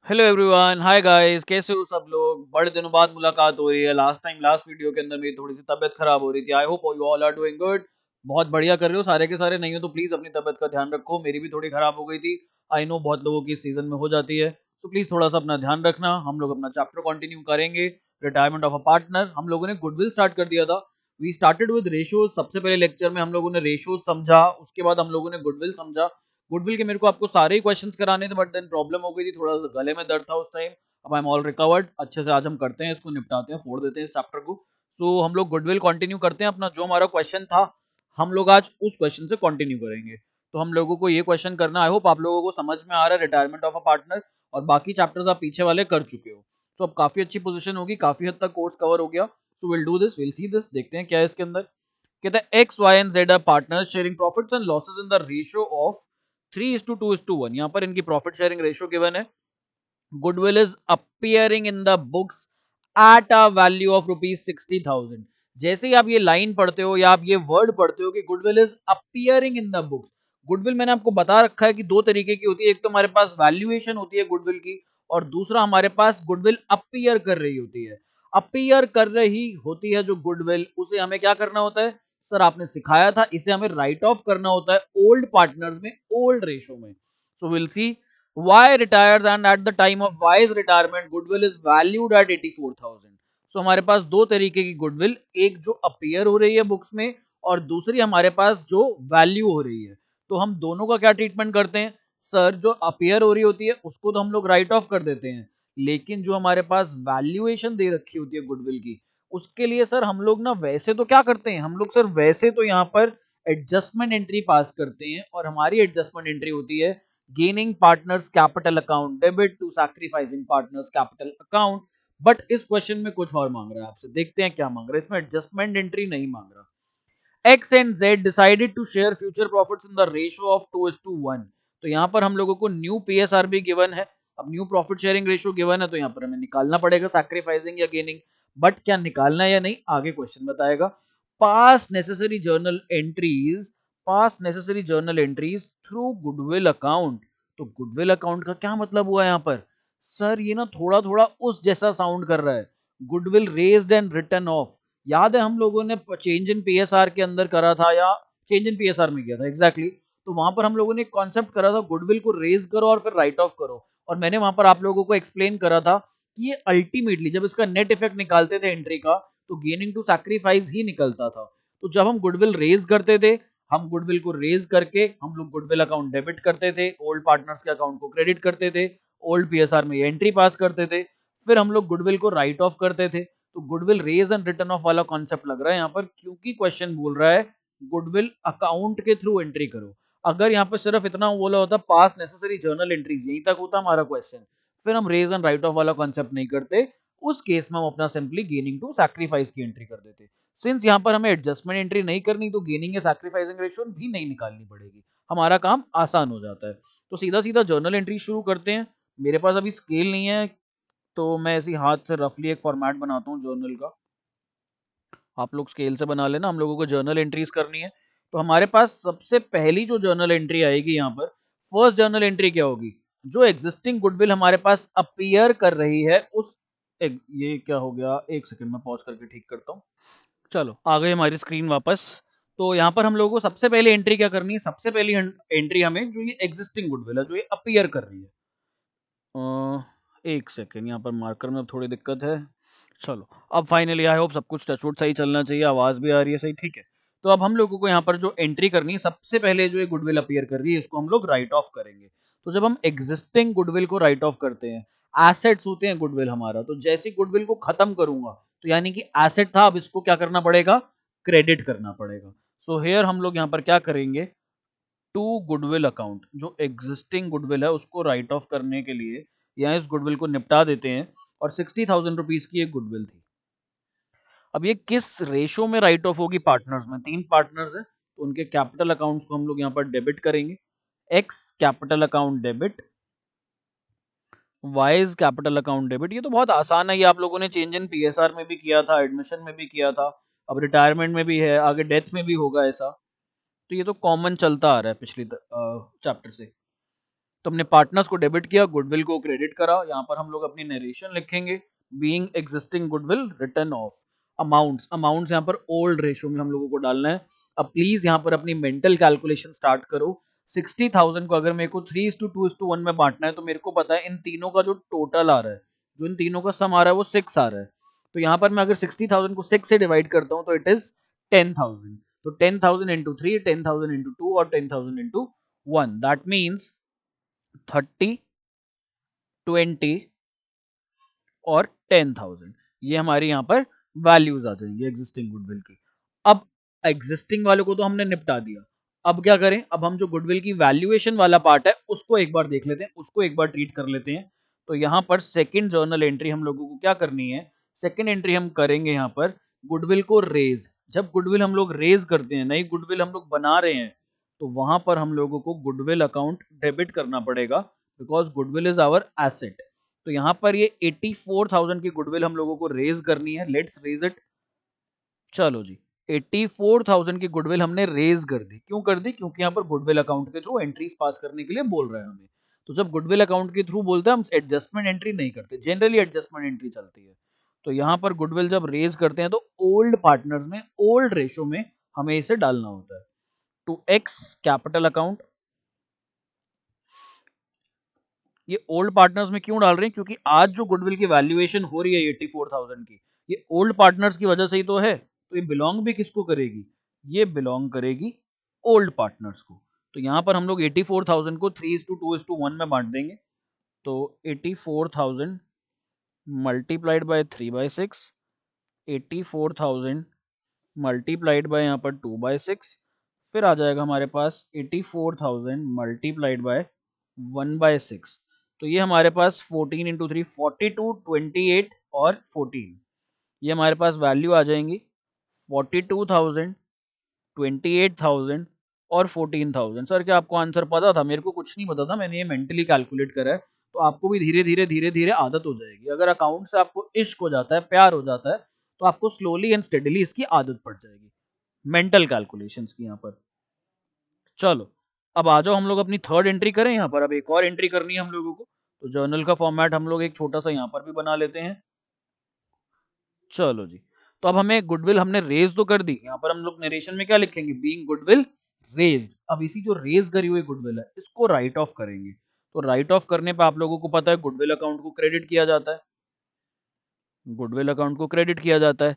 Hello everyone, hi guys, कैसे हो सब लोग। बड़े दिनों बाद मुलाकात हो रही है। लास्ट वीडियो के अंदर मेरी थोड़ी सी तबीयत खराब हो रही थी। I hope you all are doing good. बहुत बढ़िया कर रहे हो सारे के सारे। नहीं हो तो प्लीज अपनी तबीयत का ध्यान रखो। मेरी भी थोड़ी खराब हो गई थी। आई नो बहुत लोगों की इस सीजन में हो जाती है। सो प्लीज थोड़ा सा अपना ध्यान रखना। हम लोग अपना चैप्टर कंटिन्यू करेंगे, रिटायरमेंट ऑफ अ पार्टनर। हम लोगों ने गुडविल स्टार्ट कर दिया था। We started with ratios. सबसे पहले लेक्चर में हम लोगों ने रेशियोज समझा, उसके बाद हम लोगों ने गुडविल समझा। गुडविल के मेरे को आपको सारे ही क्वेश्चंस कराने थे, बट देन प्रॉब्लम हो गई थी, थोड़ा सा गले में दर्द था उस टाइम। अब आई एम ऑल रिकवर्ड। अच्छे से आज हम करते हैं, इसको निपटाते हैं, फोड़ देते हैं इस चैप्टर को। सो हम लोग गुडविल कंटिन्यू करते हैं। अपना जो हमारा क्वेश्चन था, हम लोग आज उस क्वेश्चन से कंटिन्यू करेंगे। तो हम लोगों को ये क्वेश्चन करना, आई होप आप लोगों को समझ में आ रहा है, रिटायरमेंट ऑफ अ पार्टनर। और बाकी चैप्टर्स आप पीछे वाले कर चुके हो। तो अब काफी अच्छी पोजीशन होगी, काफी हद तक कोर्स कवर हो गया। So will do this, will see this. देखते हैं क्या है इसके अंदर। कहता है X Y and Z are partners sharing profits and losses in the ratio of 3:2:1। यहाँ पर इनकी प्रॉफिट शेयरिंग रेशियो गिवन है। goodwill is appearing in the books at a value of rupees 60,000। जैसे ही आप ये लाइन पढ़ते हो या आप ये वर्ड पढ़ते हो कि goodwill is appearing in the books. Goodwill मैंने आपको बता रखा है कि दो तरीके की होती है। एक तो हमारे पास वैल्यूएशन होती है गुडविल की, और दूसरा हमारे पास गुडविल अपीयर कर रही होती है। अपीयर कर रही होती है जो गुडविल, उसे हमें क्या करना होता है। सर आपने सिखाया था, इसे हमें राइट ऑफ करना होता है ओल्ड पार्टनर्स में, ओल्ड रेशो में। So will see Y retires and at the time of Y's retirement goodwill is valued at 84,000। सो हमारे पास दो तरीके की गुडविल, एक जो अपीयर हो रही है बुक्स में, और दूसरी हमारे पास जो वैल्यू हो रही है। तो हम दोनों का क्या ट्रीटमेंट करते हैं। सर जो अपीयर हो रही होती है उसको तो हम लोग राइट ऑफ कर देते हैं, लेकिन जो हमारे पास वैल्यूएशन दे रखी होती है गुडविल की, उसके लिए सर हम लोग ना वैसे तो क्या करते हैं, हम लोग सर वैसे तो यहाँ पर एडजस्टमेंट एंट्री पास करते हैं। और हमारी एडजस्टमेंट एंट्री होती है gaining partners capital account debit to sacrificing partners capital account। But इस क्वेश्चन में कुछ और मांग रहा है आपसे, देखते हैं क्या मांग रहा है। इसमें एडजस्टमेंट एंट्री नहीं मांग रहा। X and Z decided to share future profits in the ratio of 2:1। तो यहां पर हम लोगों को न्यू पीएसआर भी गिवन है। अब new profit sharing ratio given है, तो यहां पर हमें निकालना पड़ेगा सैक्रिफाइसिंग या गेनिंग। बट क्या निकालना है या नहीं, आगे क्वेश्चन बताएगा। पास नेसेसरी जर्नल एंट्रीज, पास necessary journal entries through goodwill account. तो गुडविल अकाउंट का क्या मतलब हुआ यहाँ पर। सर ये ना थोड़ा थोड़ा उस जैसा साउंड कर रहा है, goodwill raised and written of. याद है हम लोगों ने चेंज इन पीएसआर के अंदर करा था, या चेंज इन पीएसआर में किया था एग्जैक्टली। तो वहां पर हम लोगों ने एक कॉन्सेप्ट करा था, गुडविल को रेज करो और फिर राइट ऑफ करो। और मैंने वहां पर आप लोगों को एक्सप्लेन करा था कि ये अल्टीमेटली जब इसका नेट इफेक्ट निकालते थे एंट्री का, तो गेनिंग टू सैक्रिफाइस ही निकलता था। तो जब हम गुडविल रेज करते थे, हम गुडविल को रेज करके हम लोग गुडविल अकाउंट डेबिट करते थे, ओल्ड पार्टनर्स के अकाउंट को क्रेडिट करते थे, ओल्ड पीएसआर में एंट्री पास करते थे, फिर हम लोग गुडविल को राइट ऑफ करते थे। तो goodwill raise and written off वाला कॉन्सेप्ट लग रहा है यहाँ पर, क्योंकि क्वेश्चन बोल रहा है गुडविल अकाउंट के थ्रू एंट्री करो। अगर यहाँ पर सिर्फ इतना बोला होता पास नेसेसरी जर्नल एंट्रीज, यहीं तक होता हमारा क्वेश्चन, फिर हम रेज एंड राइट ऑफ वाला कॉन्सेप्ट नहीं करते। उस केस में हम अपना सिंपली गेनिंग टू सैक्रिफाइस की एंट्री कर देते। सिंस यहाँ पर हमें एडजस्टमेंट एंट्री नहीं करनी, तो गेनिंग या सैक्रिफाइसिंग रेशियो भी नहीं निकालनी पड़ेगी, हमारा काम आसान हो जाता है। तो सीधा सीधा जर्नल एंट्री शुरू करते हैं। मेरे पास अभी स्केल नहीं है, तो मैं ऐसी हाथ से रफली एक फॉर्मेट बनाता हूँ जर्नल का। आप लोग स्केल से बना लेना, हम लोगों को जर्नल एंट्रीज करनी है। तो हमारे पास सबसे पहली जो जर्नल एंट्री आएगी यहाँ पर, फर्स्ट जर्नल एंट्री क्या होगी। जो एग्जिस्टिंग गुडविल हमारे पास अपीयर कर रही है उस ये क्या हो गया, एक सेकंड में पॉज करके ठीक करता हूँ। चलो आ गई हमारी स्क्रीन वापस। तो यहाँ पर हम लोगों को सबसे पहले एंट्री क्या करनी है, सबसे पहली एंट्री हमें जो ये एग्जिस्टिंग गुडविल है, जो ये अपीयर कर रही है। एक सेकेंड, यहाँ पर मार्कर में थोड़ी दिक्कत है। चलो अब फाइनली आई होप सब कुछ टचवुड सही चलना चाहिए, आवाज भी आ रही है सही, ठीक है। तो अब हम लोगों को यहाँ पर जो एंट्री करनी है, सबसे पहले जो ये गुडविल अपीयर कर रही है, इसको हम लोग राइट ऑफ करेंगे। तो जब हम एग्जिस्टिंग गुडविल को राइट ऑफ करते हैं, एसेट्स होते हैं गुडविल हमारा, तो जैसे गुडविल को खत्म करूंगा, तो यानी कि एसेट था, अब इसको क्या करना पड़ेगा, क्रेडिट करना पड़ेगा। सो हेयर हम लोग यहाँ पर क्या करेंगे, टू गुडविल अकाउंट, जो एग्जिस्टिंग गुडविल है उसको राइट ऑफ करने के लिए यहाँ इस गुडविल को निपटा देते हैं। और 60,000 रुपीज की एक गुडविल थी। अब ये किस रेशो में राइट ऑफ होगी, पार्टनर्स में, तीन पार्टनर्स हैं तो उनके कैपिटल अकाउंट्स को हम लोग यहाँ पर डेबिट करेंगे। X capital account debit, wise capital account debit. ये तो बहुत आसान है, ये आप लोगों ने चेंज इन पीएसआर में भी किया था, एडमिशन में भी किया था, अब रिटायरमेंट में भी है, आगे डेथ में भी होगा ऐसा। तो ये तो कॉमन चलता आ रहा है पिछली चैप्टर से। तो हमने पार्टनर्स को डेबिट किया, गुडविल को क्रेडिट करा। यहाँ पर हम लोग अपनी नरेशन लिखेंगे, being existing goodwill return of amounts. Amounts यहाँ पर ओल्ड रेशो में हम लोगों को डालना है। अब प्लीज यहाँ पर अपनी मेंटल कैलकुलेशन स्टार्ट करो। 60,000 को अगर मेरे को 3:2:1 में बांटना है तो मेरे को पता है इन तीनों का जो टोटल आ रहा है, जो इन तीनों का सम आ रहा है वो 6 आ रहा है। तो यहाँ पर मैं अगर 60,000 को 6 से डिवाइड करता हूँ तो इट इज 10,000। तो 10,000 इंटू 3, 10,000 इंटू 2 और 10,000 इंटू 1, दैट मीन्स 30, 20 और 10,000। ये हमारी यहाँ पर वैल्यूज आ जाएंगी एग्जिस्टिंग गुडविल की। अब एग्जिस्टिंग वाले को तो हमने निपटा दिया। अब क्या करें, अब हम जो गुडविल की वैल्यूएशन वाला पार्ट है उसको एक बार देख लेते हैं, उसको एक बार ट्रीट कर लेते हैं। तो यहाँ पर सेकंड जर्नल एंट्री हम लोगों को क्या करनी है, सेकंड एंट्री हम करेंगे यहाँ पर गुडविल को रेज। जब गुडविल हम लोग रेज करते हैं, नई गुडविल हम लोग बना रहे हैं, तो वहां पर हम लोगों को गुडविल अकाउंट डेबिट करना पड़ेगा, because goodwill is our asset. तो यहाँ पर ये 84,000 की गुडविल हम लोगों को रेज करनी है। Let's raise it. चलो जी, 84,000 की गुडविल हमने रेज कर दी। क्यों कर दी? क्योंकि यहाँ पर गुडविल अकाउंट के थ्रू एंट्रीज पास करने के लिए बोल रहा है हमें। तो जब गुडविल अकाउंट के थ्रू बोलते हैं हम एडजस्टमेंट एंट्री नहीं करते, जनरली एडजस्टमेंट एंट्री चलती है। तो यहाँ पर गुडविल जब रेज करते हैं तो ओल्ड पार्टनर्स में, ओल्ड रेशो में हमें इसे डालना होता है। To X capital account. ये ओल्ड पार्टनर्स में क्यों डाल रहे हैं? क्योंकि आज जो गुडविल की वैल्यूएशन हो रही है 84,000 की, ये ओल्ड पार्टनर्स की वजह से ही तो है। तो ये बिलोंग भी किसको करेगी? ये बिलोंग करेगी ओल्ड पार्टनर्स को। तो यहाँ पर हम लोग 84,000 को 3:2:1 में बांट देंगे। तो 84,000 मल्टीप्लाइड बाय 3/6, 84,000 मल्टीप्लाइड बाय यहाँ पर 2/6, फिर आ जाएगा हमारे पास 84,000 मल्टीप्लाइड बाय 1/6। तो ये हमारे पास 14 इंटू 3, 42, 28 और 14, ये हमारे पास वैल्यू आ जाएंगी। 42,000, 28,000 और 14,000। सर क्या आपको आंसर पता था? मेरे को कुछ नहीं पता था, मैंने ये मेंटली कैलकुलेट करा है। तो आपको भी धीरे धीरे आदत हो जाएगी। अगर अकाउंट से आपको इश्क हो जाता है, प्यार हो जाता है, तो आपको स्लोली एंड स्टेडली इसकी आदत पड़ जाएगी, मेंटल कैलकुलेशंस की। यहाँ पर चलो, अब आ जाओ हम लोग अपनी थर्ड एंट्री करें। यहाँ पर अब एक और एंट्री करनी है हम लोगों को। तो जर्नल का फॉर्मेट हम लोग एक छोटा सा यहाँ पर भी बना लेते हैं। चलो जी, तो अब हमें गुडविल हमने रेज तो कर दी। यहाँ पर हम लोग नरेशन में क्या लिखेंगे? Being goodwill raised. अब इसी जो रेज करी हुई गुडविल है इसको राइट ऑफ करेंगे। तो राइट ऑफ करने पे आप लोगों को पता है गुडविल अकाउंट को क्रेडिट किया जाता है, गुडविल अकाउंट को क्रेडिट किया जाता है।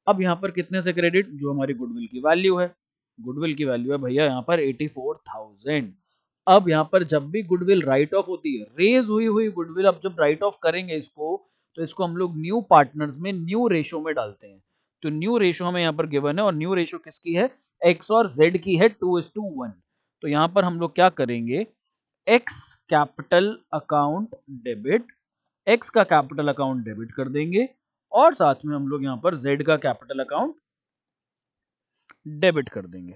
अब यहाँ पर कितने से क्रेडिट? जो हमारी गुडविल की वैल्यू है। गुडविल की वैल्यू है भैया यहाँ पर 84,000। अब यहाँ पर जब भी गुडविल राइट ऑफ होती है, रेज हुई हुई गुडविल, अब जब राइट ऑफ करेंगे इसको, तो इसको हम लोग न्यू पार्टनर्स में न्यू रेशो में डालते हैं। तो न्यू रेशो हमें यहाँ पर गिवन है, और न्यू रेशो किसकी है? एक्स और जेड की है, 2:1। तो यहाँ पर हम लोग क्या करेंगे? X capital account debit, x का कैपिटल अकाउंट डेबिट कर देंगे, और साथ में हम लोग यहाँ पर जेड का कैपिटल अकाउंट डेबिट कर देंगे।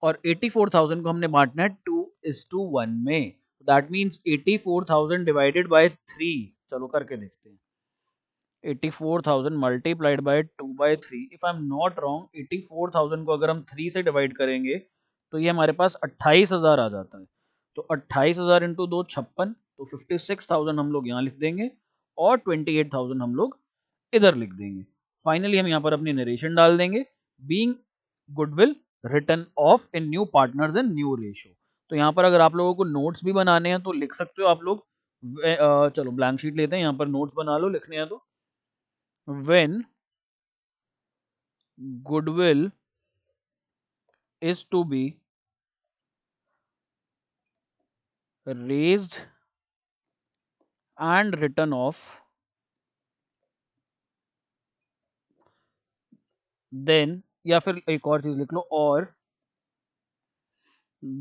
और 84,000 को हमने बांटना है 2:1 में। That means 84,000 divided by 3। चलो करके देखते हैं। 84,000 multiplied by 2/3। If I am not wrong, 84,000 को अगर हम 3 से डिवाइड करेंगे तो ये हमारे पास 28,000 आ जाता है। तो 28,000 इंटू 2 56। तो 56,000 हम लोग यहाँ लिख देंगे, और 28,000 हम लोग इधर लिख देंगे। फाइनली हम यहाँ पर अपनी नरेशन डाल देंगे, being goodwill return of in new partners and new ratio. तो यहाँ पर अगर आप लोगों को नोट्स भी बनाने हैं तो लिख सकते हो आप लोग। चलो ब्लैंक शीट लेते हैं, यहाँ पर नोट्स बना लो, लिखने हैं तो। when goodwill is to be raised and written off, then, या फिर एक और चीज लिख लो, और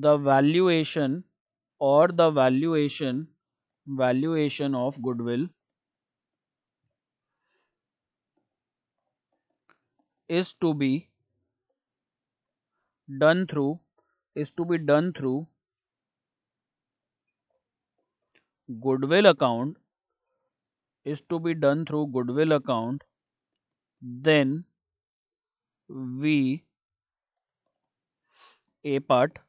the valuation, or the valuation of goodwill is to be done through, is to be done through goodwill account, is to be done through goodwill account, then we, a part,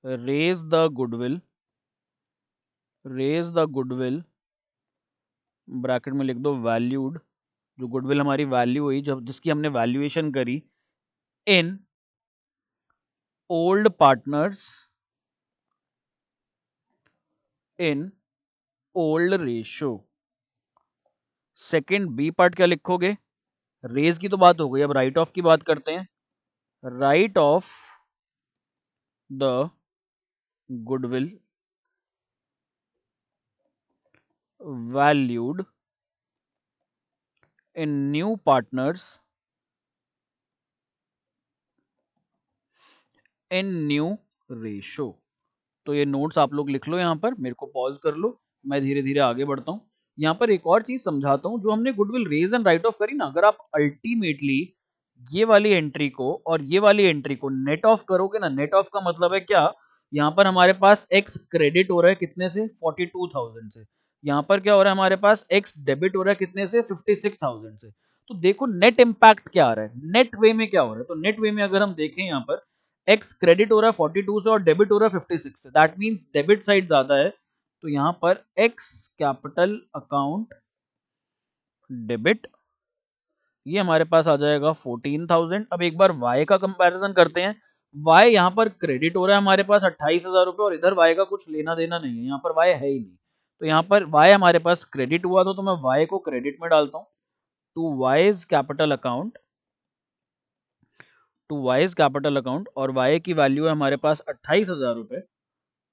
raise the goodwill, raise the goodwill, bracket में लिख दो valued, जो goodwill हमारी value हुई, जब जिसकी हमने valuation करी in old partners in old ratio. Second B part क्या लिखोगे? रेज की तो बात हो गई, अब राइट ऑफ की बात करते हैं। Right of the goodwill valued in new partners in new ratio। तो ये नोट्स आप लोग लिख लो, यहाँ पर मेरे को पॉज कर लो, मैं धीरे धीरे आगे बढ़ता हूँ। यहाँ पर एक और चीज समझाता हूँ, जो हमने goodwill raise and write off करी ना, अगर आप अल्टीमेटली ये वाली एंट्री को और ये वाली एंट्री को नेट ऑफ करोगे ना, नेट ऑफ का मतलब है क्या, यहाँ पर हमारे पास एक्स क्रेडिट हो रहा है कितने से, 42,000 से। यहाँ पर क्या हो रहा है, हमारे पास एक्स डेबिट हो रहा है कितने से, 56,000 से। तो देखो नेट इम्पैक्ट क्या आ रहा है, नेट वे में क्या हो रहा है। तो नेट वे में अगर हम देखें, यहाँ पर एक्स क्रेडिट हो रहा है 42 से और डेबिट हो रहा है 56 से, दैट मींस डेबिट साइड ज्यादा है। तो यहाँ पर एक्स कैपिटल अकाउंट डेबिट, ये हमारे पास आ जाएगा 14,000। अब एक बार y का कंपैरिजन करते हैं। y यहाँ पर क्रेडिट हो रहा है हमारे पास 28,000 रुपए, और इधर y का कुछ लेना देना नहीं है, यहाँ पर y है ही नहीं। तो यहाँ पर y हमारे पास क्रेडिट हुआ, तो मैं y को क्रेडिट में डालता हूँ to Y's capital account, to Y's capital account, और y की वैल्यू है हमारे पास 28,000 रुपए,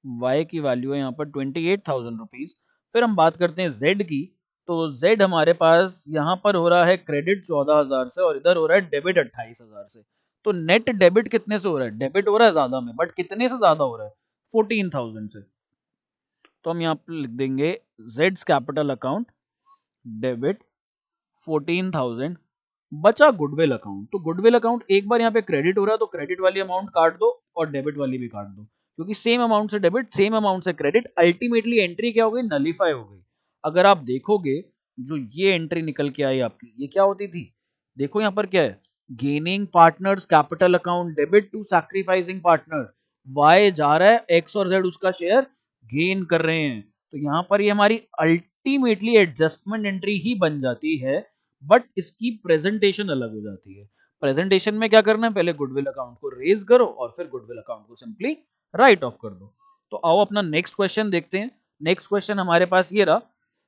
y की वैल्यू है यहाँ पर 28,000 रुपीज। फिर हम बात करते हैं z की। तो z हमारे पास यहाँ पर हो रहा है क्रेडिट 14,000 से, और इधर हो रहा है डेबिट 28,000 से। तो नेट डेबिट कितने से हो रहा है, डेबिट हो रहा है ज्यादा में, बट कितने से ज्यादा हो रहा है, 14,000 से। तो हम यहाँ पर लिख देंगे जेड्स कैपिटल अकाउंट डेबिट 14,000, बचा गुडविल अकाउंट। तो गुडविल अकाउंट एक बार यहाँ पे क्रेडिट हो रहा है, तो क्रेडिट वाली अमाउंट काट दो और डेबिट वाली भी काट दो, क्योंकि सेम अमाउंट से डेबिट सेम अमाउंट से क्रेडिट, अल्टीमेटली एंट्री क्या हो गई, नलीफाई हो गई। अगर आप देखोगे, जो ये एंट्री निकल के आई आपकी, ये क्या होती थी, देखो यहाँ पर क्या है, gaining partners capital account debit to sacrificing partner. Y जा रहा है, एक्स और जेड उसका शेयर गेन कर रहे हैं। तो यहाँ पर ये हमारी अल्टीमेटली एडजस्टमेंट एंट्री ही बन जाती है, बट इसकी प्रेजेंटेशन अलग हो जाती है। प्रेजेंटेशन में क्या करना है, पहले गुडविल अकाउंट को रेज करो और फिर गुडविल अकाउंट को सिंपली राइट ऑफ कर दो। तो आओ अपना नेक्स्ट क्वेश्चन देखते हैं। नेक्स्ट क्वेश्चन हमारे पास ये रहा,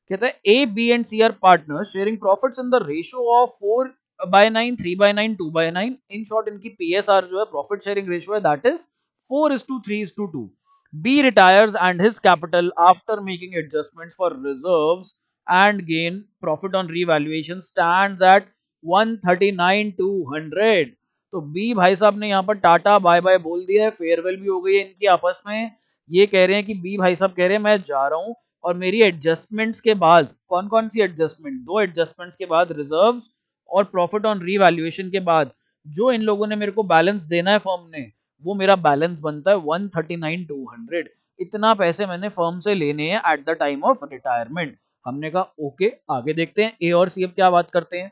कहता है A B and C are partner sharing profits in the ratio of 4/9, 3/9, 2/9। In short इनकी पीएसआर जो है, प्रॉफिट शेयरिंग रेशियो है, that is 4:3:2। B retires and his capital after making adjustments for reserves and gain profit on revaluation stands at 139,200। तो B भाई साहब ने यहाँ पर टाटा बाय बाय बोल दिया है, फेयरवेल भी हो गई है इनकी आपस में। ये कह रहे हैं कि B भाई साहब कह रहे हैं मैं जा रहा हूँ, और मेरी एडजस्टमेंट्स के बाद, कौन कौन सी एडजस्टमेंट, दो एडजस्टमेंट्स के बाद, रिजर्व्स और प्रॉफिट ऑन रीवैल्यूएशन के बाद, जो इन लोगों ने मेरे को बैलेंस देना है फर्म ने, वो मेरा बैलेंस बनता है 139,200। इतना पैसे मैंने फर्म से लेने हैं at the time of retirement. हमने कहा ओके, आगे देखते हैं ए और सी अब क्या बात करते हैं।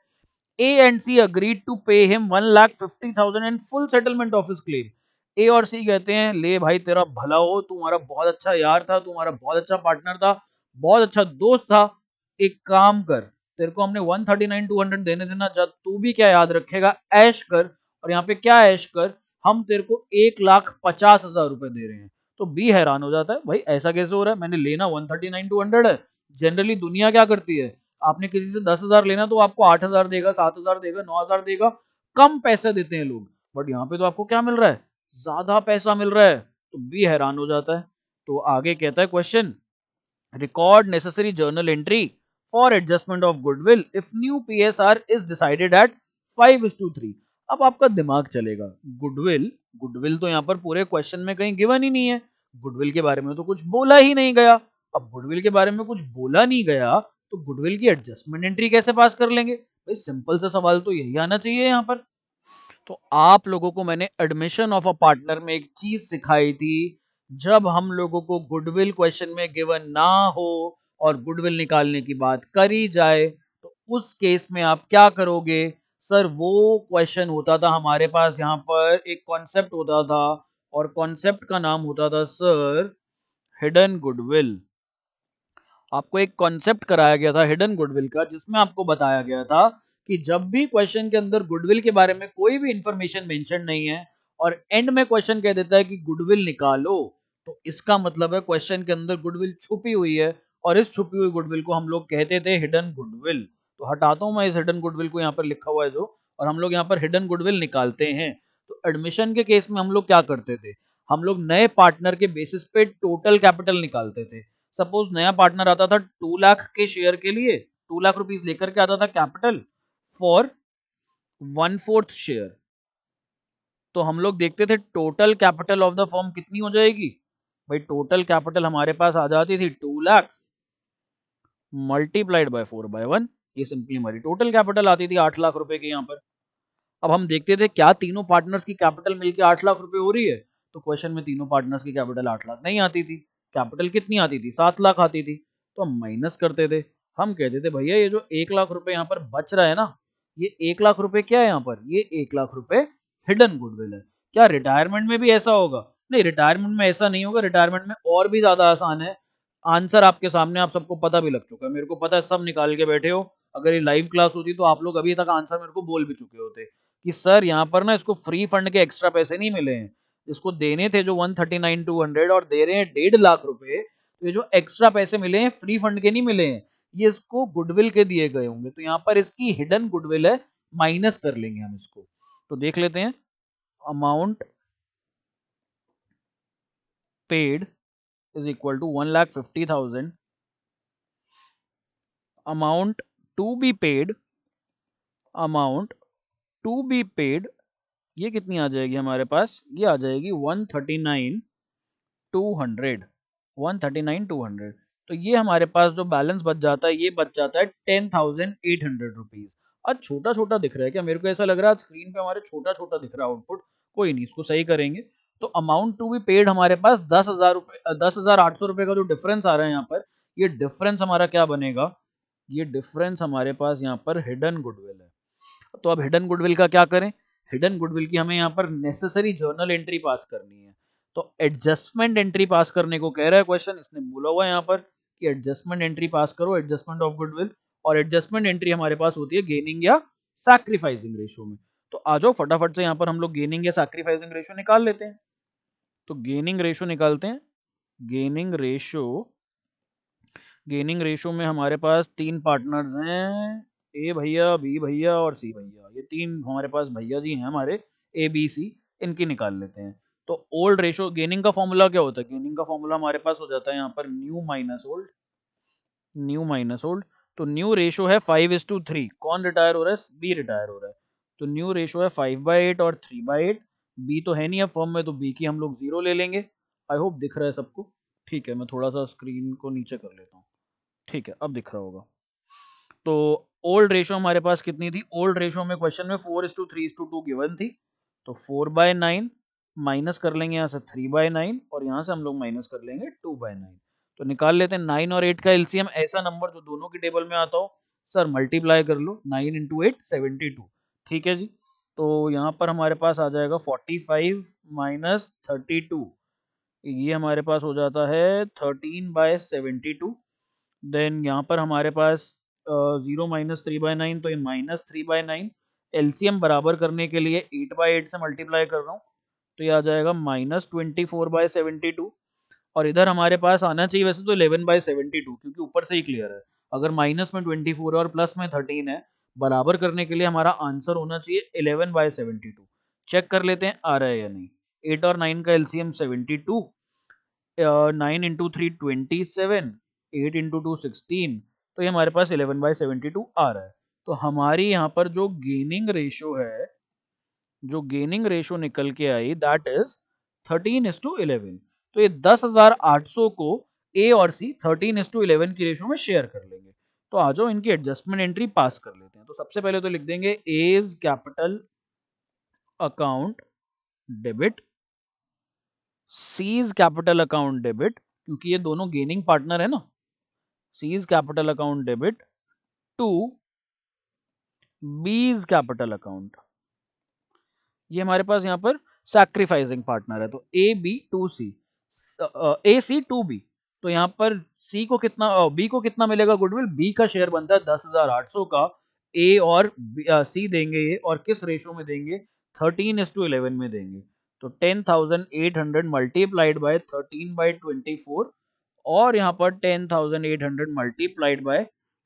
A and C agreed to pay him 1,50,000 in full settlement of his claim। ए और सी कहते हैं ले भाई तेरा भला हो, तुम्हारा बहुत अच्छा यार था, तुम्हारा बहुत अच्छा पार्टनर था, बहुत अच्छा दोस्त था, एक काम कर, तेरे को हमने 139,200 देने देना, जब तू भी क्या याद रखेगा, ऐश कर। और यहाँ पे क्या ऐश कर, हम तेरे को 1,50,000 रुपए दे रहे हैं। तो बी हैरान हो जाता है, भाई ऐसा कैसे हो रहा है, मैंने लेना 139,200 है। जनरली दुनिया क्या करती है, आपने किसी से 10,000 लेना तो आपको 8,000 देगा, 7,000 देगा, 9,000 देगा, कम पैसे देते हैं लोग। बट यहाँ पे तो आपको क्या मिल रहा है, ज्यादा पैसा मिल रहा है। तो बी हैरान हो जाता है। तो आगे कहता है question, record necessary journal entry for adjustment of goodwill if new PSR is decided at 5:3। अब आपका दिमाग चलेगा, गुडविल, गुडविल तो यहाँ पर पूरे क्वेश्चन में कहीं गिवन ही नहीं है, गुडविल के बारे में तो कुछ बोला ही नहीं गया। अब गुडविल के बारे में कुछ बोला नहीं गया, तो गुडविल की एडजस्टमेंट एंट्री कैसे पास कर लेंगे भाई, सिंपल सा सवाल तो यही आना चाहिए यहाँ पर। तो आप लोगों को मैंने एडमिशन ऑफ अ पार्टनर में एक चीज सिखाई थी, जब हम लोगों को गुडविल क्वेश्चन में गिवन ना हो और गुडविल निकालने की बात करी जाए, तो उस केस में आप क्या करोगे। सर वो क्वेश्चन होता था हमारे पास, यहाँ पर एक कॉन्सेप्ट होता था, और कॉन्सेप्ट का नाम होता था सर हिडन गुडविल। आपको एक कॉन्सेप्ट कराया गया था हिडन गुडविल का, जिसमें आपको बताया गया था कि जब भी क्वेश्चन के अंदर गुडविल के बारे में कोई भी इंफॉर्मेशन मेंशन नहीं है और एंड में क्वेश्चन कह देता है कि गुडविल निकालो, तो इसका मतलब है क्वेश्चन के अंदर गुडविल छुपी हुई है, और इस छुपी हुई गुडविल को हम लोग कहते थे हिडन गुडविल। तो हटाता हूं मैं इस हिडन गुडविल को, यहाँ पर लिखा हुआ है जो, और हम लोग यहाँ पर हिडन गुडविल निकालते हैं। तो एडमिशन के केस में हम लोग क्या करते थे, हम लोग नए पार्टनर के बेसिस पे टोटल कैपिटल निकालते थे। सपोज नया पार्टनर आता था 2 लाख के शेयर के लिए, 2 लाख रुपीज लेकर के आता था कैपिटल फॉर 1/4 शेयर। तो हम लोग देखते थे total capital of the firm कितनी हो जाएगी। भाई टोटल कैपिटल हमारे पास आ जाती थी 2 लाख मल्टीप्लाइड बाय 4/1। ये सिंपली हमारी टोटल कैपिटल आती थी 8 लाख रुपए की यहाँ पर। अब हम देखते थे क्या तीनों पार्टनर्स की कैपिटल मिलके 8 लाख रुपए हो रही है, तो क्वेश्चन में तीनों पार्टनर्स की कैपिटल 8 लाख नहीं आती थी, कैपिटल कितनी आती थी 7 लाख आती थी। तो हम माइनस करते थे, हम कहते थे भैया ये जो 1 लाख रुपए यहाँ पर बच रहा है ना, ये 1 लाख रुपए क्या है यहाँ पर, ये 1 लाख रुपए हिडन गुडविल है। क्या रिटायरमेंट में भी ऐसा होगा? नहीं, रिटायरमेंट में ऐसा नहीं होगा, रिटायरमेंट में और भी ज्यादा आसान है। आंसर आपके सामने, आप सबको पता भी लग चुका है, मेरे को पता है सब निकाल के बैठे हो। अगर ये लाइव क्लास होती तो आप लोग अभी तक आंसर मेरे को बोल भी चुके होते कि सर यहाँ पर ना इसको फ्री फंड के एक्स्ट्रा पैसे नहीं मिले हैं, इसको देने थे जो 139,200 और दे रहे हैं 1.5 लाख रुपए। तो ये जो एक्स्ट्रा पैसे मिले हैं फ्री फंड के नहीं मिले हैं, ये इसको गुडविल के दिए गए होंगे, तो यहाँ पर इसकी हिडन गुडविल है, माइनस कर लेंगे हम इसको। तो देख लेते हैं, amount paid is equal to 1,50,000, amount to be paid, amount to be paid ये कितनी आ जाएगी हमारे पास, ये आ जाएगी 139,200, 139,200। तो ये हमारे पास जो बैलेंस बच जाता है, ये बच जाता है 10,800 रुपीज। आज छोटा छोटा दिख रहा है क्या, मेरे को ऐसा लग रहा है स्क्रीन पे हमारे छोटा छोटा दिख रहा है आउटपुट। कोई नहीं, इसको सही करेंगे। तो अमाउंट टू बी पेड हमारे पास 10,000 रुपए, 10,800 रुपए का जो डिफरेंस आ रहा है यहाँ पर, ये डिफरेंस हमारा क्या बनेगा, ये डिफरेंस हमारे पास यहाँ पर हिडन गुडविल है। तो अब हिडन गुडविल का क्या करें, हिडन गुडविल की हमें यहाँ पर नेसेसरी जर्नल एंट्री पास करनी है। तो एडजस्टमेंट एंट्री पास करने को कह रहा है क्वेश्चन, इसने बोला हुआ है यहाँ पर कि एडजस्टमेंट एंट्री पास करो, एडजस्टमेंट ऑफ गुडविल। और एडजस्टमेंट एंट्री हमारे पास होती है गेनिंग या सैक्रिफाइसिंग रेशियो में। तो आ जाओ फटाफट से यहाँ पर हम लोग गेनिंग या सैक्रिफाइसिंग रेशियो निकाल लेते हैं। तो गेनिंग रेशियो निकालते हैं। गेनिंग रेशियो, गेनिंग रेशियो में हमारे पास 3 पार्टनर्स हैं, ए भैया, बी भैया और सी भैया। ये 3 हमारे पास भैया जी हैं हमारे, ए बी सी, इनकी निकाल लेते हैं। तो ओल्ड रेशियो, गेनिंग का फॉर्मूला क्या होता है, गेनिंग का फॉर्मूला हमारे पास हो जाता है यहाँ पर new minus old, new minus old. तो न्यू रेशियो है 5:3, कौन रिटायर हो रहा है, बी रिटायर हो रहा है। तो न्यू रेशियो है 5/8 और 3/8। बी तो है नहीं अब फॉर्म में, तो बी की हम लोग 0 ले लेंगे। आई होप दिख रहा है सबको। ठीक है, मैं थोड़ा सा स्क्रीन को नीचे कर लेता हूँ। ठीक है, अब दिख रहा होगा। तो ओल्ड रेशियो हमारे पास कितनी थी, ओल्ड रेशियो में क्वेश्चन में 4:3:2 गिवन थी। तो 4/9 माइनस कर लेंगे यहाँ से 3/9, और यहाँ से हम लोग माइनस कर लेंगे 2/9। तो निकाल लेते हैं 9 और 8 का एलसीएम, ऐसा नंबर जो दोनों की टेबल में आता हो। सर मल्टीप्लाई कर लो, 9 इंटू 8 72। ठीक है जी। तो यहाँ पर हमारे पास आ जाएगा 45 माइनस 32, ये हमारे पास हो जाता है 13/72। देन यहाँ पर हमारे पास 0 - 3/9, तो ये -3/9। एलसीएम बराबर करने के लिए 8/8 से मल्टीप्लाई कर रहा हूँ, तो ये आ जाएगा -24/72। और इधर हमारे पास आना चाहिए वैसे तो 11/72, क्योंकि ऊपर से ही क्लियर है। अगर माइनस में 24 और प्लस में 13 है, बराबर करने के लिए हमारा आंसर होना चाहिए 11/72। चेक कर लेते हैं आ रहा है या नहीं। 8 और 9 का एलसीएम 72, 9 × 3 27, 8 × 2 16। तो ये हमारे पास 11/72 आ रहा है। तो हमारी यहाँ पर जो गेनिंग रेशियो है, जो गेनिंग रेशियो निकल के आई, दैट इज 13:11। तो ये 10,800 को ए और सी 13:11 की रेशियो में शेयर कर लेंगे। तो आ जाओ इनकी एडजस्टमेंट एंट्री पास कर लेते हैं। तो सबसे पहले तो लिख देंगे A's capital account debit, C's capital account debit, क्योंकि ये दोनों गेनिंग पार्टनर है ना। C's capital account debit to B's capital account, ये हमारे पास यहाँ पर सैक्रिफाइसिंग पार्टनर है। तो A B to C, A C to B, तो यहाँ पर सी को कितना, बी को कितना मिलेगा गुडविल, बी का शेयर बनता है 10,800 का, ए और सी देंगे ये, और किस रेशो में देंगे, 13:11 में देंगे। तो 10,800 मल्टीप्लाइड बाय 13/24, और यहाँ पर 10,800 मल्टीप्लाइड बाय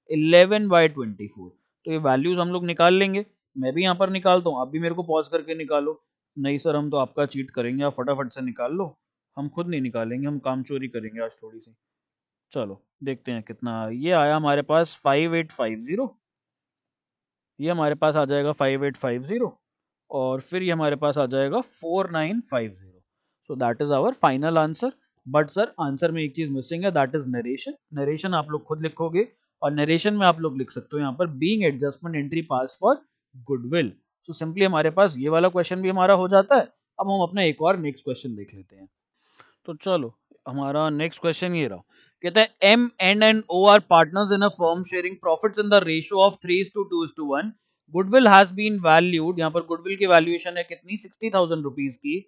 11/24। तो ये वैल्यूज हम लोग निकाल लेंगे, मैं भी यहाँ पर निकालता हूँ, आप भी मेरे को पॉज करके निकालो। नहीं सर हम तो आपका चीट करेंगे, आप फटाफट से निकाल लो, हम खुद नहीं निकालेंगे, हम काम चोरी करेंगे आज थोड़ी सी। चलो देखते हैं कितना ये आया हमारे पास, 5850। ये हमारे पास आ जाएगा 5850, और फिर ये हमारे पास आ जाएगा 4950। So that is our final answer. But sir answer में एक चीज मिसिंग है, दैट इज नरेशन। नरेशन आप लोग खुद लिखोगे, और नरेशन में आप लोग लिख सकते हो यहाँ पर being adjustment entry pass for goodwill. So simply हमारे पास ये वाला क्वेश्चन भी हमारा हो जाता है। अब हम अपना एक और नेक्स्ट क्वेश्चन देख लेते हैं। तो चलो हमारा नेक्स्ट क्वेश्चन ये रहा, कहता है M N and O are partners in a firm sharing profits in the ratio of 3:2:1। Goodwill has been valued, यहाँ पर गुडविल की वैल्यूएशन है कितनी, 60,000 रुपीज की।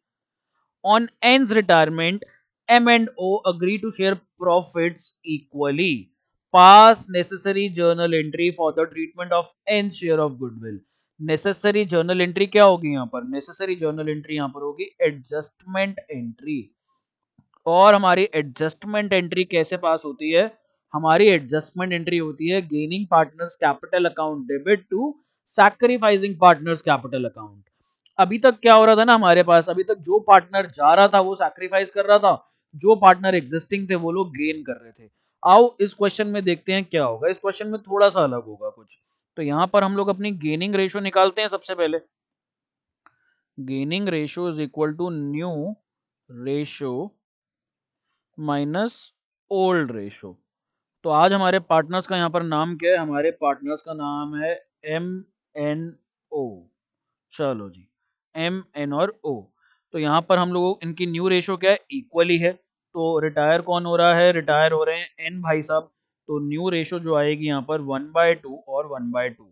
On N's retirement M and O agree to share profits equally, pass necessary journal entry for the treatment of N share of goodwill. Necessary journal entry क्या होगी यहाँ पर, नेसेसरी जर्नल एंट्री यहाँ पर होगी एडजस्टमेंट एंट्री। और हमारी adjustment entry कैसे पास होती है, हमारी एडजस्टमेंट एंट्री होती है gaining partners capital account debit to sacrificing partners capital account. अभी तक क्या हो रहा था ना हमारे पास, अभी तक जो पार्टनर जा रहा था वो सैक्रिफाइस कर रहा था, जो पार्टनर एग्जिस्टिंग थे वो लोग गेन कर रहे थे। आओ इस क्वेश्चन में देखते हैं क्या होगा, इस क्वेश्चन में थोड़ा सा अलग होगा कुछ। तो यहां पर हम लोग अपनी गेनिंग रेशियो निकालते हैं सबसे पहले। Gaining ratio is equal to new ratio minus old ratio. तो आज हमारे पार्टनर्स का यहाँ पर नाम क्या है, हमारे पार्टनर्स का नाम है एम एन ओ। चलो जी, एम एन और ओ। तो यहाँ पर हम लोगों इनकी न्यू रेशो क्या है, इक्वली है। तो रिटायर कौन हो रहा है, रिटायर हो रहे हैं एन भाई साहब। तो न्यू रेशो जो आएगी यहाँ पर 1/2 और 1/2।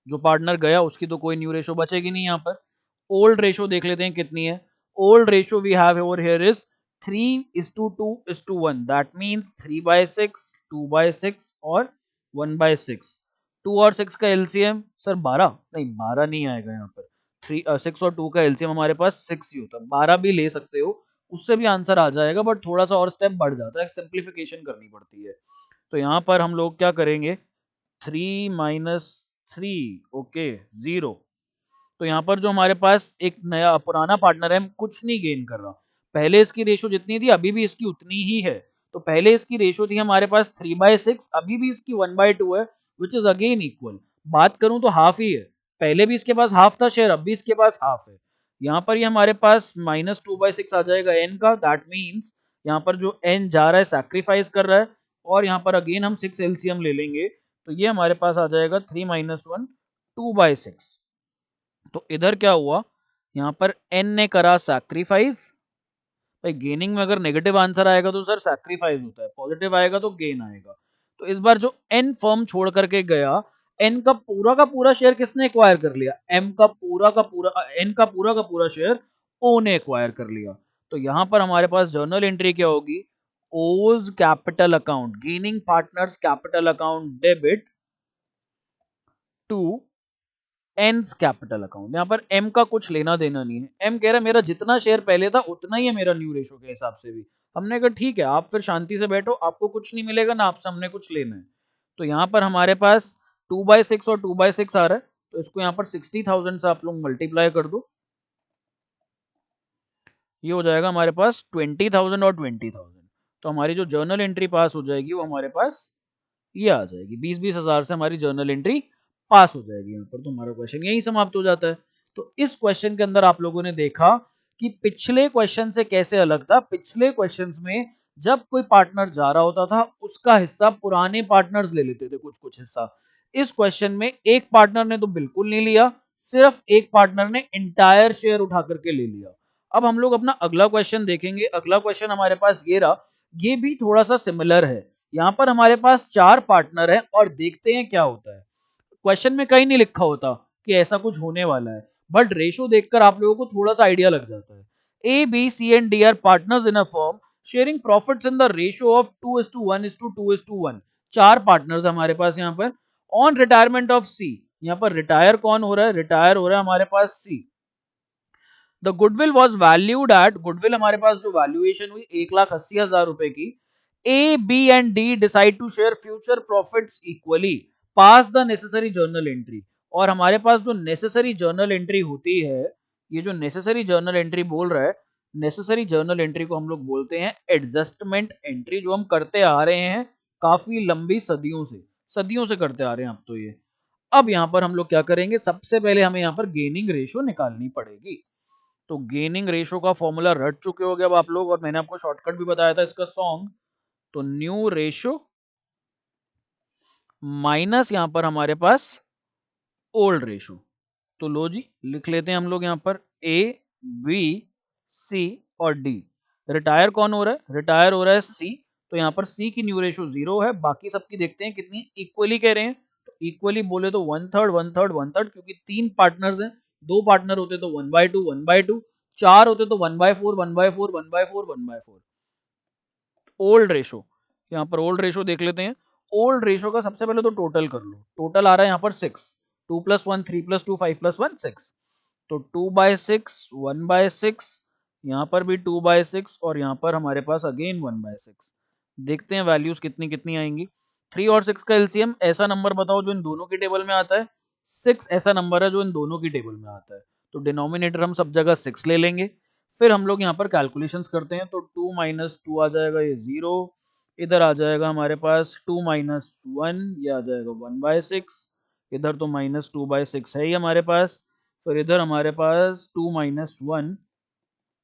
जो पार्टनर गया उसकी तो कोई न्यू रेशो बचेगी नहीं यहाँ पर। ओल्ड रेशो देख लेते हैं कितनी है। Old ratio we have over here is 3:2:1, that means 3/6, 2/6 और 1/6। 2 और 6 का एलसीएम सर 12, नहीं 12 नहीं आएगा यहाँ पर। 6 और 2 का एलसीएम हमारे पास 6 ही होता है, 12 भी ले सकते हो, उससे भी आंसर आ जाएगा, बट थोड़ा सा और स्टेप बढ़ जाता है, सिंप्लीफिकेशन करनी पड़ती है। तो यहाँ पर हम लोग क्या करेंगे, 3 - 3, ओके 0। तो यहाँ पर जो हमारे पास एक नया पुराना पार्टनर है, कुछ नहीं गेन कर रहा। पहले इसकी रेशो जितनी थी अभी भी इसकी उतनी ही है। तो पहले इसकी रेशो थी हमारे पास 3/6, अभी भी इसकी 1/2 है, विच इज अगेन इक्वल। बात करूं तो हाफ ही है, पहले भी इसके पास हाफ था शेयर, अब भी इसके पास हाफ है। यहाँ पर ये हमारे पास -2/6 आ जाएगा एन का, दैट मीन्स यहाँ पर जो एन जा रहा है सैक्रिफाइस कर रहा है, और यहाँ पर अगेन हम 6 एलसीएम ले लेंगे, तो ये हमारे पास आ जाएगा 3 - 1 2/6। तो इधर क्या हुआ, यहाँ पर एन ने करा सैक्रिफाइस। भाई गेनिंग में अगर नेगेटिव आंसर आएगा तो सर सैक्रिफाइस होता है, पॉजिटिव आएगा तो गेन आएगा। तो इस बार जो एन फर्म छोड़ करके गया, एन का पूरा शेयर किसने एक्वायर कर लिया, एम का पूरा एन का पूरा शेयर ओ ने एक्वायर कर लिया। तो यहां पर हमारे पास जर्नल एंट्री क्या होगी, O's capital account, gaining partners capital account debit to N's capital account. यहाँ पर एम का कुछ लेना देना नहीं है, एम कह रहा है मेरा जितना शेयर पहले था उतना ही है मेरा न्यू रेशो के हिसाब से भी। हमने कहा ठीक है, आप फिर शांति से बैठो, आपको कुछ नहीं मिलेगा ना आपसे हमने कुछ लेना है। तो यहाँ पर हमारे पास 2/6 और 2/6 आ रहा है, तो इसको यहाँ पर 60,000 से आप लोग मल्टीप्लाई कर दो, ये हो जाएगा हमारे पास 20,000 और 20,000। तो हमारी जो जर्नल एंट्री पास हो जाएगी वो हमारे पास ये आ जाएगी, 20-20 हजार से हमारी जर्नल एंट्री पास हो जाएगी। यहाँ पर तो हमारा क्वेश्चन यही समाप्त हो जाता है। तो इस क्वेश्चन के अंदर आप लोगों ने देखा कि पिछले क्वेश्चन से कैसे अलग था। पिछले क्वेश्चंस में जब कोई पार्टनर जा रहा होता था उसका हिस्सा पुराने पार्टनर्स ले लेते थे, कुछ कुछ हिस्सा। इस क्वेश्चन में एक पार्टनर ने तो बिल्कुल नहीं लिया, सिर्फ एक पार्टनर ने इंटायर शेयर उठा करके ले लिया। अब हम लोग अपना अगला क्वेश्चन देखेंगे। अगला क्वेश्चन हमारे पास ये रहा, ये भी थोड़ा सा सिमिलर है। यहाँ पर हमारे पास 4 पार्टनर हैं और देखते हैं क्या होता है। क्वेश्चन में कहीं नहीं लिखा होता कि ऐसा कुछ होने वाला है, बट रेशो देखकर आप लोगों को थोड़ा सा आइडिया लग जाता है। A B C and D are partners in a firm sharing profits in the ratio of 2:1:2:1। चार पार्टनर्स हमारे पास यहाँ पर। ऑन रिटायरमेंट ऑफ सी, यहाँ पर रिटायर कौन हो रहा है, रिटायर हो रहा है हमारे पास C. The goodwill was valued at, goodwill हमारे पास जो वैल्यूएशन हुई 1,80,000 रुपए की। A B and D decide to share future profits equally, pass the necessary journal entry. और हमारे पास जो नेसेसरी जर्नल एंट्री होती है, ये जो नेसेसरी जर्नल एंट्री बोल रहा है, नेसेसरी जर्नल एंट्री को हम लोग बोलते हैं एडजस्टमेंट एंट्री, जो हम करते आ रहे हैं काफी लंबी सदियों से करते आ रहे हैं अब तो ये। अब यहां पर हम लोग क्या करेंगे, सबसे पहले हमें यहां पर गेनिंग रेशियो निकालनी पड़ेगी। तो गेनिंग रेशियो का फॉर्मूला रट चुके हो अब आप लोग, और मैंने आपको शॉर्टकट भी बताया था इसका सॉन्ग। तो न्यू रेशियो माइनस यहां पर हमारे पास ओल्ड रेशियो। तो लो जी, लिख लेते हैं हम लोग यहाँ पर ए बी सी और डी। रिटायर कौन हो रहा है, रिटायर हो रहा है सी। तो यहाँ पर सी की न्यू रेशियो 0 है, बाकी सबकी देखते हैं कितनी इक्वली कह रहे हैं। तो इक्वली बोले तो 1/3 1/3 1/3, क्योंकि तीन पार्टनर्स हैं। दो पार्टनर होते तो 1/2 1/2, चार होते तो 1/4 1/4 1/4 1/4। ओल्ड रेशो, यहाँ पर ओल्ड रेशो देख लेते हैं। ओल्ड रेशो का सबसे पहले तो टोटल कर लो। टोटल आ रहा है यहाँ पर 6। 2+1 3+2 5+1 6। तो 2/6 1/6, यहाँ पर भी 2/6, और यहाँ पर हमारे पास अगेन 1/6। देखते हैं वैल्यूज कितनी कितनी आएंगी। 3 और 6 का एलसीएम, ऐसा नंबर बताओ जो इन दोनों की टेबल में आता है। 6 ऐसा नंबर है जो इन दोनों की टेबल में आता है। तो डिनोमिनेटर हम सब जगह 6 ले लेंगे। फिर हम लोग यहाँ पर कैलकुलेशंस करते हैं। तो 2 - 2 आ जाएगा ये 0, इधर आ जाएगा हमारे पास 2 - 1, ये आ जाएगा 1/6, इधर तो -2/6 है ही हमारे पास। फिर इधर हमारे पास 2 - 1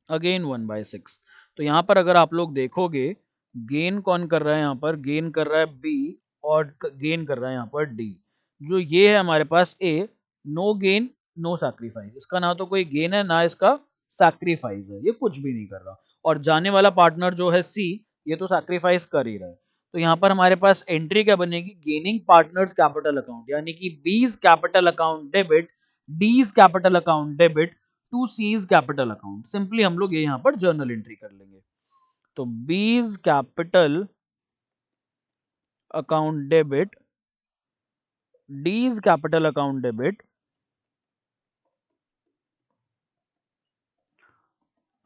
अगेन 1/6। तो यहाँ पर अगर आप लोग देखोगे, गेन कौन कर रहा है, यहाँ पर गेन कर रहा है बी, और गेन कर रहा है यहाँ पर डी। जो ये है हमारे पास ए, नो गेन नो सैक्रिफाइस, इसका ना तो कोई गेन है ना इसका सैक्रिफाइस है, ये कुछ भी नहीं कर रहा। और जाने वाला पार्टनर जो है सी, ये तो सैक्रिफाइस कर ही रहा है। तो यहाँ पर हमारे पास एंट्री क्या बनेगी, गेनिंग पार्टनर्स कैपिटल अकाउंट, यानी कि B's capital account debit, D's capital account debit to C's capital account. Simply हम लोग ये यहाँ पर जर्नल एंट्री कर लेंगे। तो B's capital account debit, D's capital account debit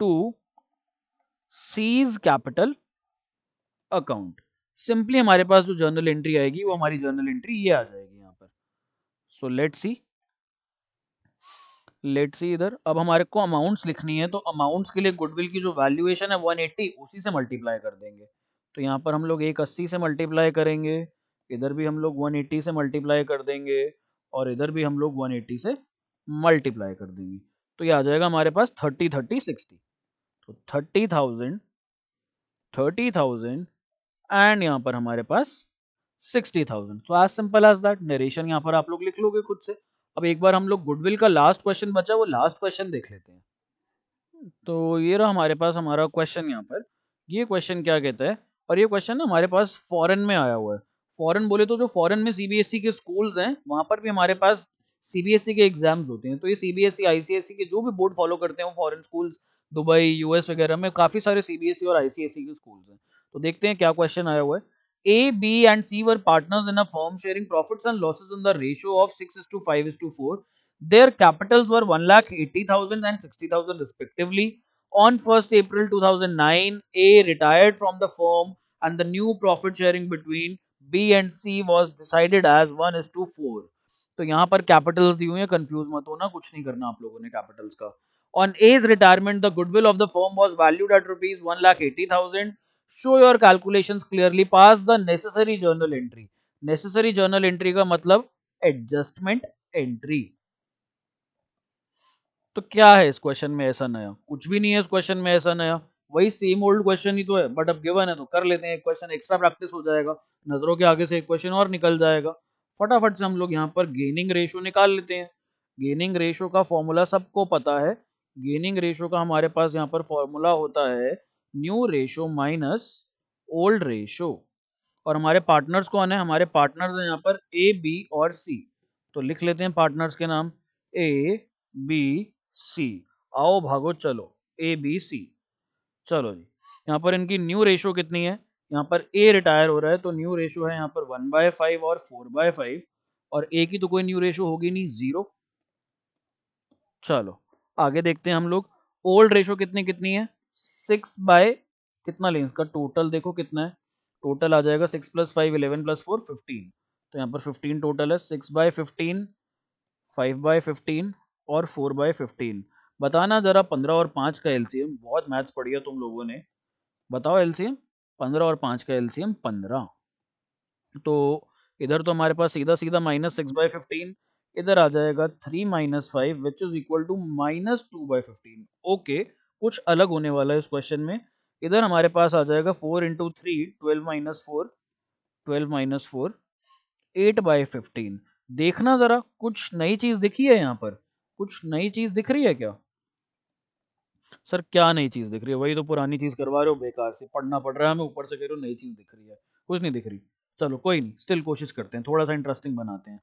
to C's capital account. Simply हमारे पास जो जर्नल एंट्री आएगी वो हमारी जर्नल एंट्री ये आ जाएगी यहाँ पर। सो लेट्स सी इधर। अब हमारे को अमाउंट्स लिखनी है, तो अमाउंट्स के लिए गुडविल की जो वैल्यूएशन है 180, उसी से मल्टीप्लाई कर देंगे। तो यहाँ पर हम लोग 180 से मल्टीप्लाई करेंगे, इधर भी हम लोग 180 से मल्टीप्लाई कर देंगे, और इधर भी हम लोग 180 से मल्टीप्लाई कर देंगे। तो ये आ जाएगा हमारे पास 30 30 60। तो 30,000 एंड यहाँ पर हमारे पास 60,000। तो as simple as that, narration यहाँ पर आप लोग लिख लोगे खुद से। अब एक बार हम लोग गुडविल का लास्ट क्वेश्चन बचा, वो लास्ट क्वेश्चन देख लेते हैं। तो ये रहा हमारे पास हमारा क्वेश्चन यहाँ पर। ये क्वेश्चन क्या कहता है, और ये क्वेश्चन ना हमारे पास फॉरेन में आया हुआ है। फॉरेन बोले तो जो फॉरेन में सीबीएसई के स्कूल्स हैं, वहां पर भी हमारे पास सीबीएसई के एग्जाम्स होते हैं। तो ये सीबीएसई आईसीएसई के जो भी बोर्ड फॉलो करते हैं वो फॉरेन स्कूल्स, दुबई यूएस वगैरह में काफी सारे सीबीएसई और आईसीएसई के स्कूल्स हैं। तो देखते हैं क्या क्वेश्चन आया हुआ है। A, B and C were partners in a firm sharing profits and losses in the ratio of 6:5:4. Their capitals were 1,80,000 and 60,000 respectively. On 1st April 2009, A retired from the firm and the new profit sharing between B and C was decided as 1:4। तो यहाँ पर Capitals दी हुई है, confuse मत होना, कुछ नहीं करना आप लोगों ने कैपिटल्स का। On A's retirement, the goodwill of the firm was valued at rupees 1,80,000. Show your calculations clearly. Pass the necessary journal entry. Necessary journal entry का मतलब एडजस्टमेंट एंट्री। तो क्या है इस क्वेश्चन में ऐसा नया, कुछ भी नहीं है इस क्वेश्चन में ऐसा नया, वही सेम ओल्ड क्वेश्चन ही तो है, बट अब गिवन है तो कर लेते हैं। एक क्वेश्चन एक्स्ट्रा प्रैक्टिस हो जाएगा, नजरों के आगे से एक क्वेश्चन और निकल जाएगा। फटाफट से हम लोग यहाँ पर गेनिंग रेशियो निकाल लेते हैं। गेनिंग रेशियो का फॉर्मूला सबको पता है। गेनिंग रेशियो का हमारे पास यहाँ पर फॉर्मूला होता है new ratio minus old ratio. और हमारे पार्टनर्स कौन है, हमारे पार्टनर्स हैं यहाँ पर ए बी और सी। तो लिख लेते हैं पार्टनर्स के नाम, ए बी सी। आओ भागो चलो, ए बी सी। चलो जी, यहाँ पर इनकी न्यू रेशो कितनी है, यहाँ पर ए रिटायर हो रहा है तो न्यू रेशो है यहाँ पर 1/5 और 4/5, और ए की तो कोई न्यू रेशो होगी नहीं, 0। चलो आगे देखते हैं हम लोग। ओल्ड रेशो कितनी कितनी है, 6 बाय कितना लें, इसका टोटल देखो कितना है, टोटल आ जाएगा 6 + 5 11 + 4 15, तो यहाँ पर 15 टोटल है, 6/15, 5/15 और 4/15। बताना जरा 15 और 5 का एलसीएम, बहुत मैथ्स पढ़ी है तुम लोगों ने, बताओ एलसीएम, 15 और 5 का एलसीएम 15। तो इधर तो हमारे पास सीधा सीधा -6/15, इधर आ जाएगा 3 - 5 which is equal to -2/15। Okay, कुछ अलग होने वाला है इस क्वेश्चन में। इधर हमारे पास आ जाएगा 4 × 3 12 - 4, 12 - 4 8/15। देखना जरा कुछ नई चीज दिखी है यहाँ पर, कुछ नई चीज दिख रही है क्या सर, क्या नई चीज दिख रही है, वही तो पुरानी चीज करवा रहे हो, बेकार से पढ़ना पड़ रहा है हमें, ऊपर से कह रहे हो नई चीज दिख रही है, कुछ नहीं दिख रही। चलो कोई नहीं, स्टिल कोशिश करते हैं, थोड़ा सा इंटरेस्टिंग बनाते हैं।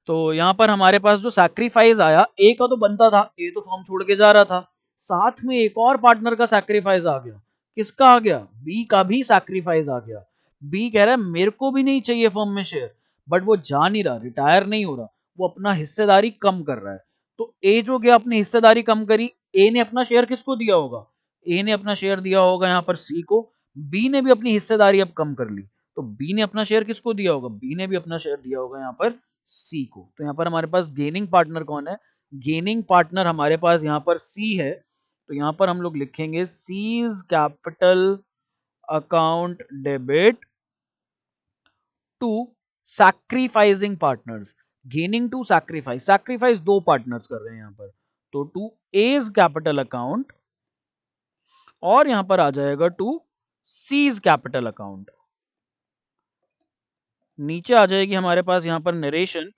तो यहाँ पर हमारे पास जो सैक्रिफाइस आया, ए का तो बनता था, ए तो फॉर्म छोड़ के जा रहा था, साथ में एक और पार्टनर का सैक्रिफाइस आ गया। किसका आ गया, बी का भी सैक्रिफाइस आ गया। बी कह रहा है मेरे को भी नहीं चाहिए फॉर्म में शेयर, बट वो जा नहीं रहा, रिटायर नहीं हो रहा, वो अपना हिस्सेदारी कम कर रहा है। तो ए जो गया अपनी हिस्सेदारी कम करी, ए ने अपना शेयर किसको दिया होगा, ए ने अपना शेयर दिया होगा यहाँ पर सी को, बी ने भी अपनी हिस्सेदारी अब कम कर ली, तो बी ने अपना शेयर किसको दिया होगा, बी ने भी अपना शेयर दिया होगा यहाँ पर सी को। तो यहाँ पर हमारे पास गेनिंग पार्टनर कौन है, गेनिंग पार्टनर हमारे पास यहाँ पर सी है। तो यहाँ पर हम लोग लिखेंगे C's capital account debit to sacrificing partners, gaining to sacrifice, sacrifice दो पार्टनर्स कर रहे हैं यहाँ पर, तो टू एज कैपिटल अकाउंट, और यहाँ पर आ जाएगा टू सीज कैपिटल अकाउंट। नीचे आ जाएगी हमारे पास यहाँ पर नरेशन,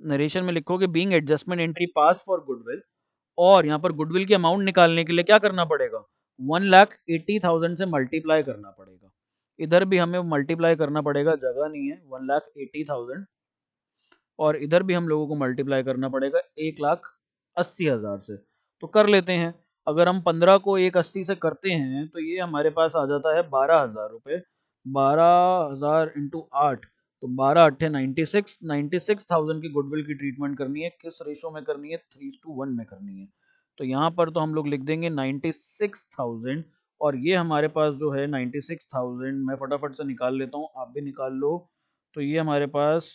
नरेशन में लिखोगे being adjustment entry pass for goodwill, और यहाँ पर गुडविल की अमाउंट निकालने के लिए क्या करना पड़ेगा, 1,80,000 से मल्टीप्लाई करना पड़ेगा। इधर भी हमें मल्टीप्लाई करना पड़ेगा, जगह नहीं है, 1,80,000, और इधर भी हम लोगों को मल्टीप्लाई करना पड़ेगा 1,80,000 से। तो कर लेते हैं, अगर हम 15 को 1,80 से करते हैं तो ये हमारे पास आ जाता है 12,000 रुपये, 12,000 इंटू 8, तो 12 × 8 = 96, 96,000 की गुडविल की ट्रीटमेंट करनी है, किस रेशो में करनी है, 3:1 में करनी है। तो यहाँ पर तो हम लोग लिख देंगे 96,000, और ये हमारे पास जो है 96,000, मैं फटाफट से निकाल लेता हूँ, आप भी निकाल लो। तो ये हमारे पास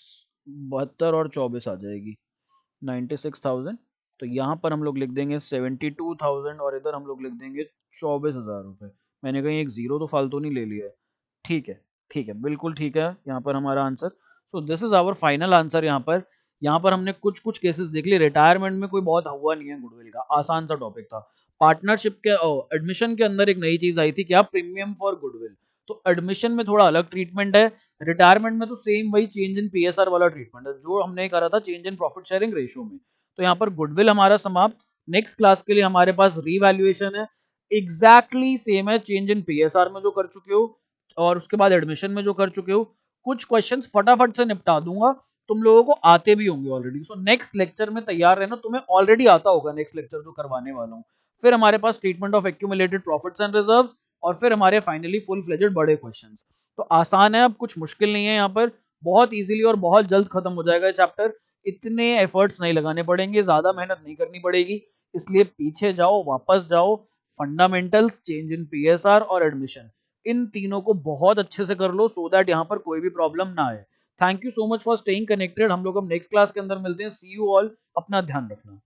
72 और 24 आ जाएगी, 96,000। तो यहाँ पर हम लोग लिख देंगे 72,000, और इधर हम लोग लिख देंगे 24,000 रुपये। मैंने कहीं एक जीरो तो फालतू नहीं ले लिया है, ठीक है, ठीक है, बिल्कुल ठीक है यहाँ पर हमारा answer. So this is our final answer. यहाँ पर हमने कुछ कुछ केसेस देख लिए, रिटायरमेंट में कोई बहुत हुआ नहीं है गुडविल का, आसान सा टॉपिक था। पार्टनरशिप के एडमिशन के अंदर एक नई चीज आई थी, क्या, प्रीमियम फॉर गुडविल। तो एडमिशन में थोड़ा अलग ट्रीटमेंट है, रिटायरमेंट में तो सेम वही चेंज इन पीएसआर वाला ट्रीटमेंट है जो हमने करा था change in profit sharing ratio में। तो यहाँ पर गुडविल हमारा समाप्त। नेक्स्ट क्लास के लिए हमारे पास रीवैल्यूएशन है, एग्जैक्टली सेम है चेंज इन पीएसआर में जो कर चुके हो, और उसके बाद एडमिशन में जो कर चुके हो। कुछ क्वेश्चंस फटाफट से निपटा दूंगा, तुम लोगों को आते भी होंगे ऑलरेडी। सो नेक्स्ट लेक्चर में तैयार रहना, तुम्हें ऑलरेडी आता होगा नेक्स्ट लेक्चर जो करवाने वाला हूँ। फिर हमारे पास treatment of accumulated profits and reserves, और फिर हमारे फाइनली फुल फ्लेजेड बड़े क्वेश्चंस। तो आसान है, अब कुछ मुश्किल नहीं है, यहाँ पर बहुत इजीली और बहुत जल्द खत्म हो जाएगा चैप्टर। इतने एफर्ट्स नहीं लगाने पड़ेंगे, ज्यादा मेहनत नहीं करनी पड़ेगी, इसलिए पीछे जाओ, वापस जाओ, फंडामेंटल्स, चेंज इन पीएसआर और एडमिशन, इन तीनों को बहुत अच्छे से कर लो, सो दैट यहाँ पर कोई भी प्रॉब्लम ना आए। Thank you so much for staying connected, हम लोग अब नेक्स्ट क्लास के अंदर मिलते हैं, सी यू ऑल, अपना ध्यान रखना।